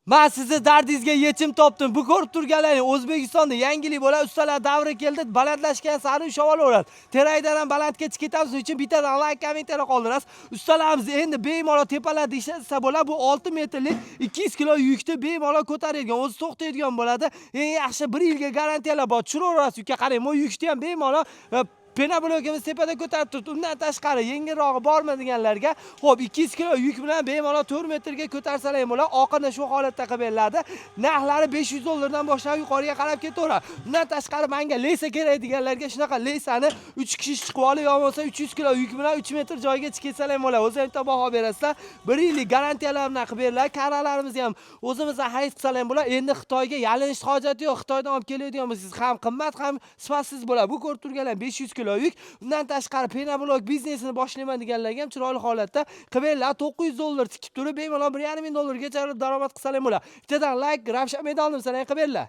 Men sizni dardingizga yechim topdim. Bu ko'rib turganlaring O'zbekistonda yangilik bo'ladi, ustalar davri keldi, balandlashgan sari ushavaveradi. Teraydan ham balandga chiqib ketamiz, shuning uchun bittadan like, kommentariy qoldirasiz. Ustalarimiz endi bemalol tepalarda ishlatsa bo'ladi. Bu 6 metrlik 200 kilo yukni bemalol ko'taradigan, o'zi to'xtaydigan bo'ladi. Eng yaxshi 1 yilga garantiyalar bor. Tushiraverasiz yukka. Qarang, bu yukni ham bemalol pena blokimiz tepada ko'tarib turibdi. Undan tashqari yengilrog'i bormi deganlarga, xo'p 200 kilo yuk bilan bemalol 4 metrga ko'tarsalar ham bo'ladi. Oqini shu holatda qilib beriladi. Narxlari $500 dan boshlab yuqoriga qarab ketaveradi. Undan tashqari menga lesa kerak deganlarga shunaqa lesani 3 kishi chiqib olib, yo bo'lmasa 300 kilo yuk bilan 3 metr joyga chiqib ketsalar ham bo'ladi. O'zingizga baho berasizlar. 1 yillik garantiyalar bilan qilib beriladi. Karalarimizni ham o'zimizdan xarid qilsalar ham bo'ladi. Endi Xitoyga yalinish hojati yo'q. Xitoydan olib keladigan bo'lsangiz ham qimmat, ham sifatsiz bo'ladi. Bu ko'rib turganlar 500 kilo yuk. Undan tashqari penablok biznesini boshlayman deganlarga ham chiroyli holatda qilinglar. $900 tikib turib bemalol $1,5 ming gacha daromad qilsalar bo'ladi. Bittadan like, Ravshan medalni sanay qilinglar.